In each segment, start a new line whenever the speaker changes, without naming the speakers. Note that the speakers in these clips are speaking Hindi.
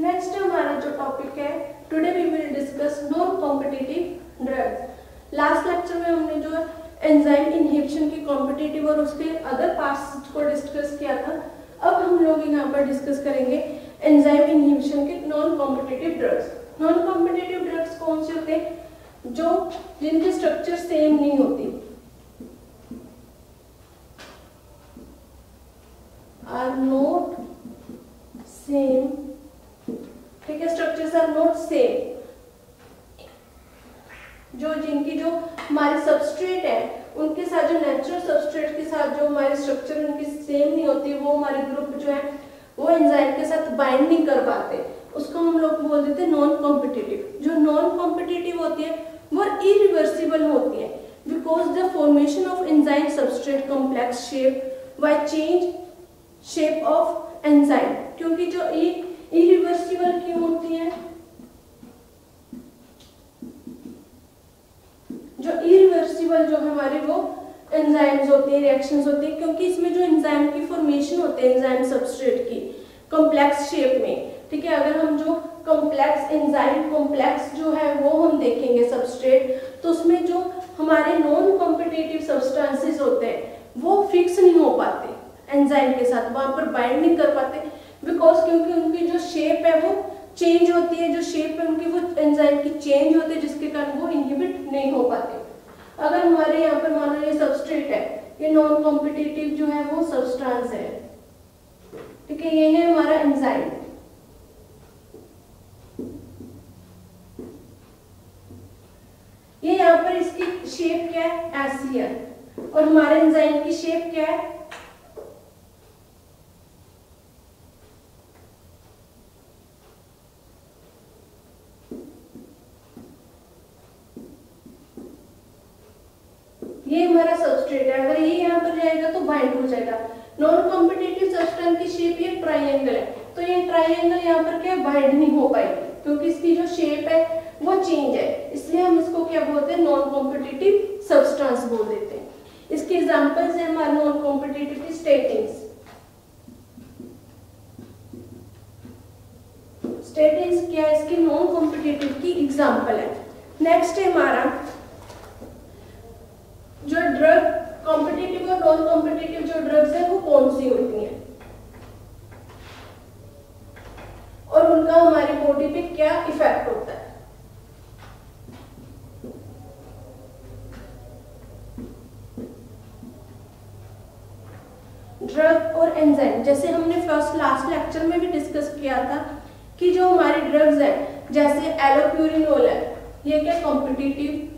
नेक्स्ट हमारा जो टॉपिक है, today we will discuss non competitive drugs. Last lecture में हमने जो एंजाइम इनहिबिशन की कॉम्पिटिटिव और उसके अदर पार्ट्स को डिस्कस किया था। अब हम लोग यहाँ पर डिस्कस करेंगे एंजाइम इनहिबिशन के non competitive drugs. Non competitive drugs कौन से होते हैं? जो जिनके स्ट्रक्चर सेम नहीं होती, आर नॉट सेम, ठीक है, स्ट्रक्चर्स आर नॉट सेम। जो जिनकी जो हमारे सबस्ट्रेट है उनके साथ, जो नेचुरल सबस्ट्रेट के साथ जो हमारे स्ट्रक्चर उनकी सेम नहीं होती, वो हमारे ग्रुप जो है वो एंजाइम के साथ बाइंड नहीं कर पाते, उसको हम लोग बोल देते हैं नॉन कॉम्पिटिटिव। जो नॉन कॉम्पिटिटिव होती है वो इरिवर्सिबल होती है because the formation of enzyme substrate complex shape by change shape of enzyme. क्योंकि जो इरिवर्सिबल क्यों होती है? जो इरिवर्सिबल जो हमारे वो एंजाइम्स होते हैं, रिएक्शंस होते हैं, क्योंकि इसमें जो एंजाइम की फॉर्मेशन होते हैं एंजाइम सबस्ट्रेट की कॉम्प्लेक्स शेप में, ठीक है। अगर हम जो कॉम्प्लेक्स एंजाइम कॉम्प्लेक्स जो है वो हम देखेंगे सबस्ट्रेट, तो उसमें जो हमारे नॉन कॉम्पिटिटिव सब्सटेंसेस होते हैं वो फिक्स नहीं हो पाते एंजाइम के साथ, वहां पर बाइंड नहीं कर पाते बिकॉज क्योंकि उनकी जो शेप है वो चेंज होती है, जो शेप है उनकी वो एंजाइम की चेंज होती है, जिसके कारण वो इनहिबिट नहीं हो पाते। अगर हमारे यहाँ पर मान लो ये सबस्ट्रेट है, ये नॉन कॉम्पिटिटिव जो है वो सब्सटेंस है, ठीक है, ये है हमारा एंजाइम। ये यहाँ पर इसकी शेप क्या है? ऐसी है, और हमारे एंजाइम की शेप क्या है? ये हमारा सबस्ट्रेट है, अगर ये यहाँ पर जाएगा तो बाइंड हो जाएगा। नॉन कॉम्पिटिटिव सब्सटेंस की शेप ये ट्रायंगल है, तो ये ट्रायंगल यहाँ पर क्या बाइंड नहीं हो पाएगी क्योंकि इसकी जो शेप है वो चेंज है, इसलिए हम इसको क्या बोलते हैं? नॉन कॉम्पिटिटिव सब्सटेंस बोल देते हैं। इसके एग्जांपल्स हैं हमारे नॉन कॉम्पिटिटिव की स्टेटिन्स। स्टेटिन्स क्या है? इसकी नॉन कॉम्पिटिटिव की एग्जांपल है। नेक्स्ट है हमारा जो ड्रग कॉम्पिटिटिव और नॉन कॉम्पिटिटिव जो ड्रग्स है वो कौन सी होती हैं और उनका हमारी बॉडी पे क्या इफेक्ट होता है। ड्रग और एंजाइम, जैसे हमने फर्स्ट लास्ट लेक्चर में भी डिस्कस किया था कि जो हमारे ड्रग्स है जैसे एलोप्यूरिनोल है, ये क्या कॉम्पिटिटिव,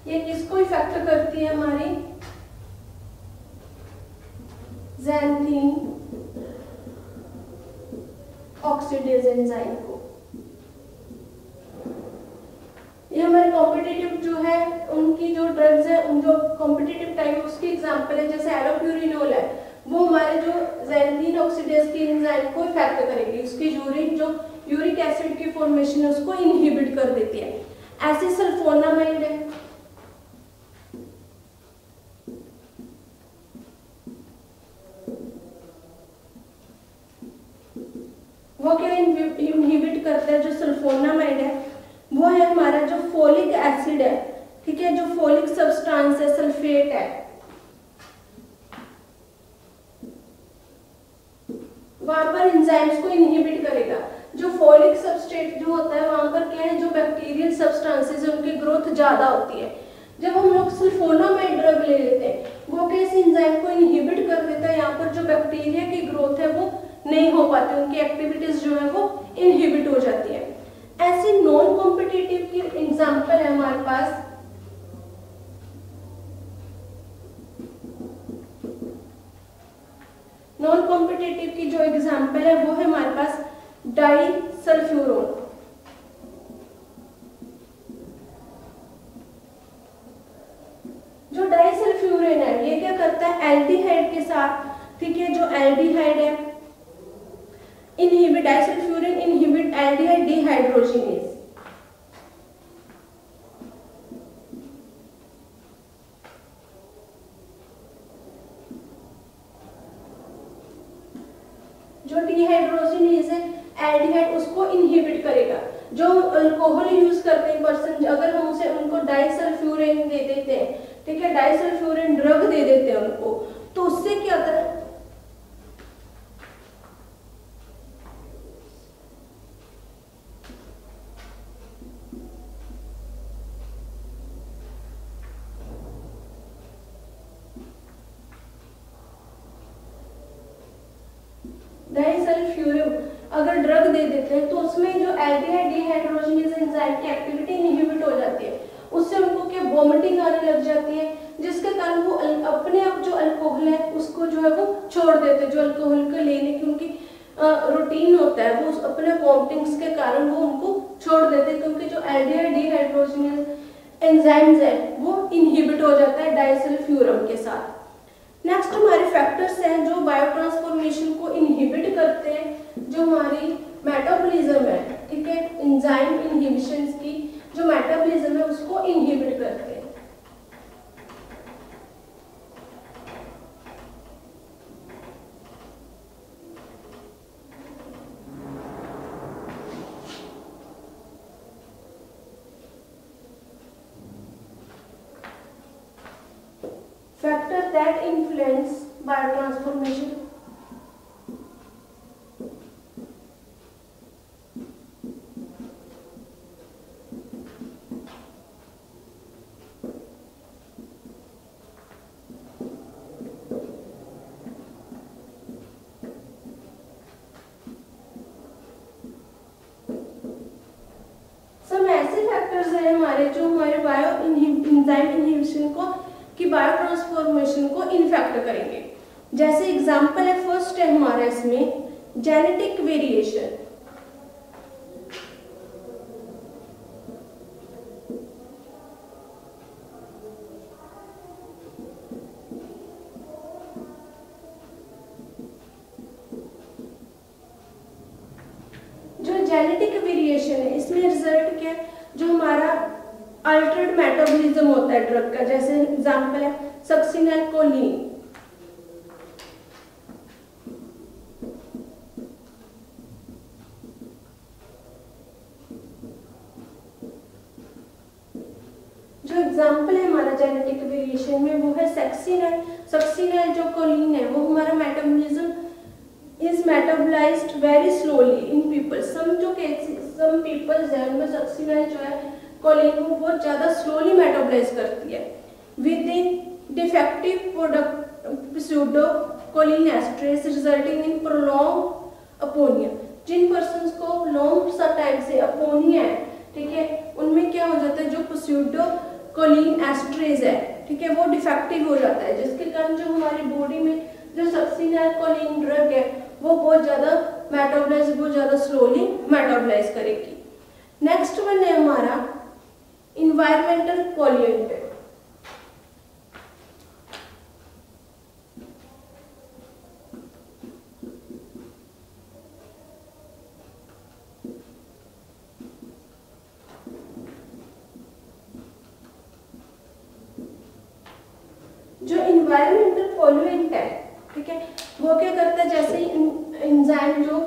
ये किसको इफेक्ट करती है? हमारी ज़ैंथीन ऑक्सीडेज एंजाइम को। ये हमारे कॉम्पिटिटिव जो है उनकी जो ड्रग्स है, उन जो कॉम्पिटिटिव टाइप उसकी एग्जांपल है, जैसे एलोप्यूरिनोल है, वो हमारे जो ज़ैंथीन ऑक्सीडेज की एंजाइम को इफेक्ट करेगी, उसकी यूरिक एसिड की फॉर्मेशन है उसको इनहिबिट कर देती है। ऐसे सल्फोनामाइड है, वो क्या इनहिबिट करता है? जो सल्फोनामाइड है वो है हमारा जो फोलिक एसिड है, ठीक है, जो फोलिक सब्सटेंस है, सल्फेट है, वहां पर एंजाइम्स को इनहिबिट करेगा। जो फोलिक सबस्ट्रेट जो होता है वहां पर क्या है? जो बैक्टीरियल सब्सटेंसेस है उनकी ग्रोथ ज्यादा होती है। जब हम लोग सल्फोनामाइड ड्रग ले लेते हैं वो कैसे एंजाइम को इनहिबिट कर देता है, यहाँ पर जो बैक्टीरिया की ग्रोथ है वो नहीं हो पाती, उनकी एक्टिविटीज जो है वो इनहिबिट हो जाती है। ऐसे नॉन कॉम्पिटिटिव की एग्जांपल है हमारे पास नॉन कॉम्पिटिटिव की जो एग्जांपल है वो है हमारे पास डाइसल्फ्यूरोन। जो डाइसल्फ्यूरोन है ये क्या करता है? एल्डिहाइड के साथ, ठीक है, जो एल्डिहाइड है इनहिबिट, डाइसल्फ्यूरिन इनहिबिट एल्डिहाइड डिहाइड्रोजिनेज, जो अल्कोहल यूज करते हैं पर्सन, अगर हम उसे उनको डाइसल्फ्यूरिन दे देते हैं, ठीक है, डाइसल्फ्यूरिन ड्रग दे देते हैं उनको, तो उससे क्या होता है, डाइसल्फ्यूरिन अगर ड्रग दे देते हैं तो उसमें जो एल्डिहाइड डिहाइड्रोजनेज एंजाइम की एक्टिविटी इनहिबिट हो जाती है, उससे उनको क्या वोमिटिंग आने लग जाती है, जिसके कारण वो अपने आप जो अल्कोहल है उसको जो है वो छोड़ देते हैं, जो अल्कोहल को लेने की उनकी रूटीन होता है वो अपने वोमिटिंग्स के कारण वो उनको छोड़ देते हैं, क्योंकि जो एल्डिहाइड डिहाइड्रोजनेज एंजाइम्स है वो इनहिबिट हो जाता है डाइसल्फ्यूरम के साथ। नेक्स्ट हमारे फैक्टर्स हैं जो बायोट्रांसफॉर्मेशन को इनहिबिट करते हैं, जो हमारी मेटाबॉलिज्म है, ठीक है, एंजाइम इनहिबिशंस की जो मेटाबॉलिज्म है उसको इनहिबिट करते हैं। Factors that influence biotransformation. सब ऐसे फैक्टर्स हैं हमारे जो हमारे एंजाइम इनहिबिशन को कि बायोट्रांसफॉर्मेशन को इन्फेक्ट करेंगे। जैसे एग्जांपल है, फर्स्ट है हमारा इसमें जेनेटिक वेरिएशन। जो जेनेटिक वेरिएशन है इसमें रिजल्ट क्या है, जो हमारा अल्टर्ड मेटाबॉलिज्म होता है ड्रग का, जैसे एग्जांपल है सक्सिनेलकोलिन। जो एग्जांपल है हमारा जेनेटिक वेरिएशन में वो है सक्सिनेल। सक्सिनेल जो कोलिन है वो हमारा metabolism is metabolised very slowly in people. Some peoples है उनमें सक्सिनेल जो है कोलिन को बहुत ज्यादा स्लोली मेटाबोलाइज करती है within defective product pseudocholinesterase resulting in prolong apnoea. जिन पर्सन्स को लॉन्ग सा टाइम से अपोनिया है, ठीक है, उनमें क्या हो जाता है, जो pseudocholinesterase है, ठीक है, वो डिफेक्टिव हो जाता है, जिसके कारण जो हमारी बॉडी में जो सक्सिनेलकोलिन ड्रग है वो बहुत ज्यादा स्लोली मेटाबोलाइज करेगी। नेक्स्ट वन है हमारा इन्वायरमेंटल पॉल्यूएंट। जो इन्वायरमेंटल पॉल्यूएंट है, ठीक है, वो क्या करता है, जैसे एंजाइम जो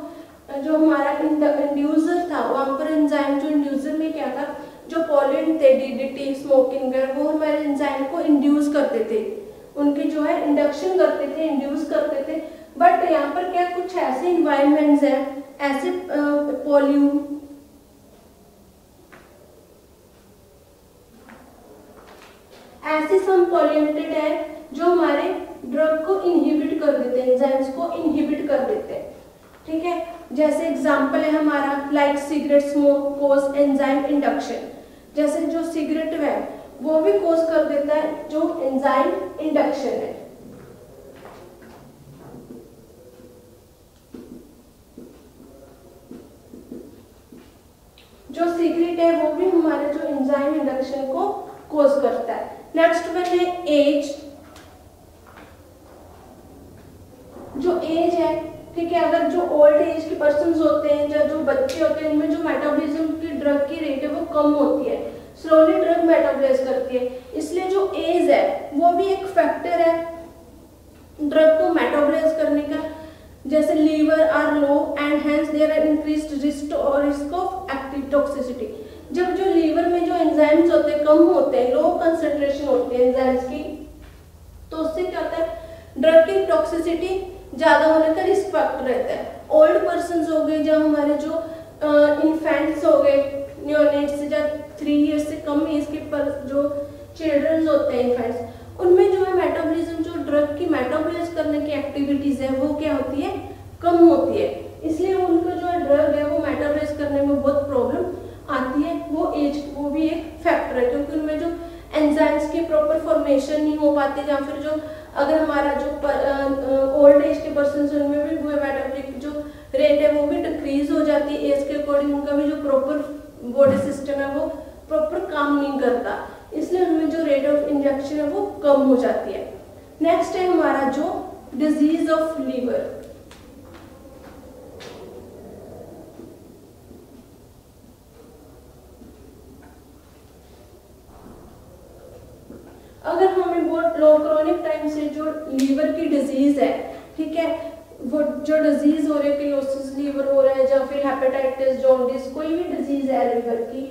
हमारा इंड्यूसर था, वहां पर एंजाइम जो इंड्यूसर में क्या था, जो पॉल्यूएंट थे डीडीटी, स्मोकिंग, वो हमारे एंजाइम को इंड्यूस करते थे, उनकी जो है इंडक्शन करते थे, इंड्यूस करते थे। बट यहाँ पर क्या कुछ ऐसे इन्वायरमेंट्स हैं, ऐसे ऐसे सम पॉल्यूटेड है जो हमारे ड्रग को इनहिबिट कर देते हैं, एंजाइम्स को इनहिबिट कर देते हैं, ठीक है। जैसे एग्जांपल है हमारा लाइक सिगरेट स्मोक कोज एंजाइम इंडक्शन। जैसे जो सिगरेट है वो भी कोज कर देता है जो एंजाइम इंडक्शन है। जो सिगरेट है वो भी हमारे जो एंजाइम इंडक्शन को कोज करता है। नेक्स्ट वन है एज। जो एज है, ठीक है, अगर जो ओल्ड एज के पर्सन्स होते हैं या जो बच्चे होते हैं उनमें जो मेटाबॉलिज्म की ड्रग की रेट है वो कम होती है, स्लोली ड्रग मेटाबोलाइज करती है, इसलिए जो एज है वो भी एक फैक्टर है ड्रग को मेटाबोलाइज करने का। जैसे liver are low and hence there are increased risk of toxicity, जब जो लीवर में जो एंजाइम्स होते हैं कम होते हैं, लो कंसंट्रेशन होती है एंजाइम्स की, तो उससे क्या होता है, ड्रग की टॉक्सिसिटी ज्यादा होने का रिस्क फैक्टर रहता है। ओल्ड पर्सन हो गए, जब हमारे जो इन्फेंट्स हो गए, न्यूनेट्स या 3 ईयर्स से कम एज के पर जो चिल्ड्रंस होते हैं इन्फेंट्स, उनमें जो है मेटाबॉलिज्म, जो ड्रग की मेटाबॉलाइज करने की एक्टिविटीज है वो क्या होती है, कम होती है। इसलिए उनको जो है ड्रग है वो मेटाबॉलाइज करने में बहुत प्रॉब्लम आती है। वो एज, वो भी एक फैक्टर है, क्योंकि उनमें जो एंजाइम्स की प्रॉपर फॉर्मेशन नहीं हो पाती, या फिर जो अगर हमारा जो ओल्ड एज के पर्सन है उनमें भी वो मेटाबॉलिक जो रेट है वो भी डिक्रीज हो जाती है एज के अकॉर्डिंग, उनका भी जो प्रॉपर बॉडी सिस्टम है वो प्रॉपर काम नहीं करता, इसलिए उनमें जो रेट ऑफ इंजेक्शन है वो कम हो जाती है। नेक्स्ट है हमारा जो डिजीज ऑफ लीवर। अगर हमें बहुत लो क्रोनिक टाइम से जो लीवर की डिजीज है, ठीक है, वो जो डिजीज हो रही है, क्लोसिस लीवर हो रहा है या फिर हेपेटाइटिस, जॉन्डिस, कोई भी डिजीज है लीवर की,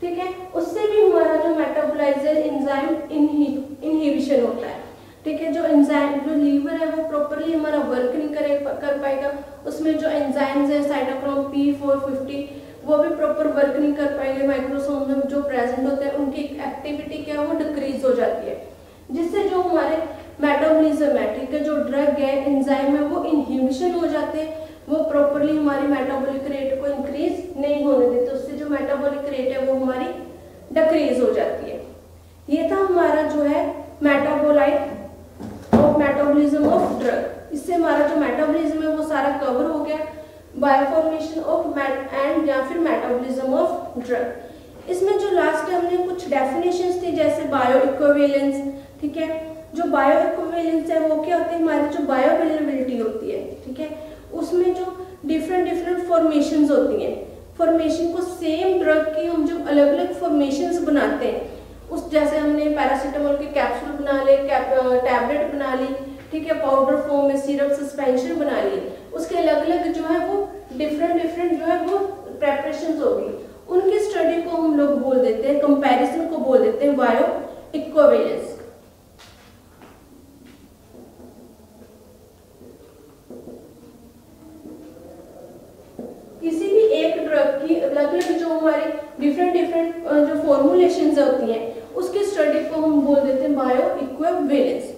ठीक है, उससे भी हमारा जो मेटाबोलाइजर एंजाइम इनहिबिशन होता है, ठीक है। जो एंजाइम, जो लीवर है वो प्रॉपरली हमारा वर्क नहीं कर पाएगा, उसमें जो एंजाइम्स है साइटोक्रोम P450 वो भी प्रॉपर वर्क नहीं कर पाएंगे, माइक्रोसोम में जो प्रेजेंट होते हैं उनकी एक्टिविटी क्या है वो डिक्रीज हो जाती है, जिससे जो हमारे मेटाबॉलिज्म है, ठीक है, जो ड्रग है, एंजाइम है, वो इनहिबिशन हो जाते हैं, वो प्रॉपरली हमारी मेटाबॉलिक रेट को इंक्रीज नहीं होने देते, उससे जो मेटाबॉलिक रेट है वो हमारी डिक्रीज हो जाती है। ये था हमारा जो है metabolite of metabolism of drug. इससे हमारा जो मेटाबॉलिज्म है वो सारा कवर हो गया, बायोफॉर्मेशन ऑफ एंड या फिर मेटाबॉलिज्म ऑफ ड्रग। इसमें जो लास्ट है हमने कुछ डेफिनेशंस थी, जैसे बायो इक्विवेलेंस, ठीक है। जो बायो इक्विवेलेंस है वो क्या होती है, हमारी जो बायोअवेलेबिलिटी होती है, ठीक है, उसमें जो डिफरेंट फॉर्मेशंस होती हैं, फॉर्मेशन को सेम ड्रग की हम जो अलग अलग फॉर्मेशंस बनाते हैं, उस जैसे हमने पैरासीटामोल के कैप्सूल बना ले, टैबलेट बना ली, ठीक है, पाउडर फॉर्म में सिरप सस्पेंशन बना ली, उसके अलग अलग जो है वो डिफरेंट जो है वो प्रेपरेशंस होगी, उनकी स्टडी को हम लोग बोल देते हैं, कंपैरिजन को बोल देते हैं बायो इक्विवेलेंस। किसी भी एक ड्रग की अलग अलग जो हमारे डिफरेंट जो फॉर्मुलेशंस होती हैं उसकी स्टडी को हम बोल देते हैं बायो इक्विवेलेंस।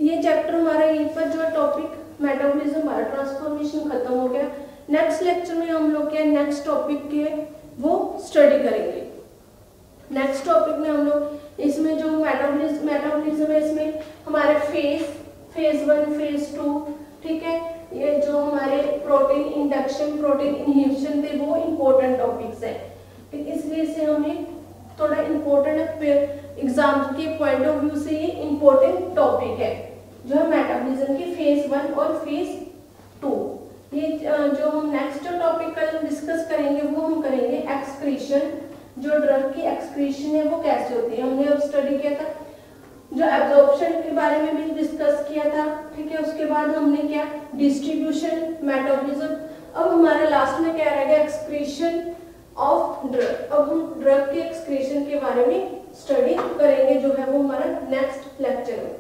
ये चैप्टर हमारा यहीं पर जो टॉपिक मेटाबॉलिज्म हमारा ट्रांसफॉर्मेशन खत्म हो गया। नेक्स्ट लेक्चर में हम लोग क्या नेक्स्ट टॉपिक के वो स्टडी करेंगे। नेक्स्ट टॉपिक में हम लोग इसमें जो मेटाबॉलिज्म है इसमें हमारे फेज 1 फेज 2, ठीक है, ये जो हमारे प्रोटीन इंडक्शन प्रोटीन इनहिबिशन थे वो इम्पोर्टेंट टॉपिक्स है, इसलिए इसे हमें थोड़ा इम्पोर्टेंट एग्जाम के पॉइंट ऑफ व्यू से ये इम्पोर्टेंट टॉपिक है जो है मेटाबॉलिज्म की फेज 1 और फेज 2। ये जो हम नेक्स्ट टॉपिक कल डिस्कस करेंगे वो हम करेंगे एक्सक्रीशन, जो ड्रग की एक्सक्रीशन है वो कैसे होती है। हमने अब स्टडी किया था, जो एब्जॉर्प्शन के बारे में भी डिस्कस किया था, ठीक है, उसके बाद हमने क्या डिस्ट्रीब्यूशन मेटाबॉलिज्म। अब हमारे लास्ट में क्या रहेगा एक्सक्रीशन ऑफ ड्रग। अब हम ड्रग के एक्सक्रीशन के बारे में स्टडी करेंगे जो है वो हमारा नेक्स्ट लेक्चर में।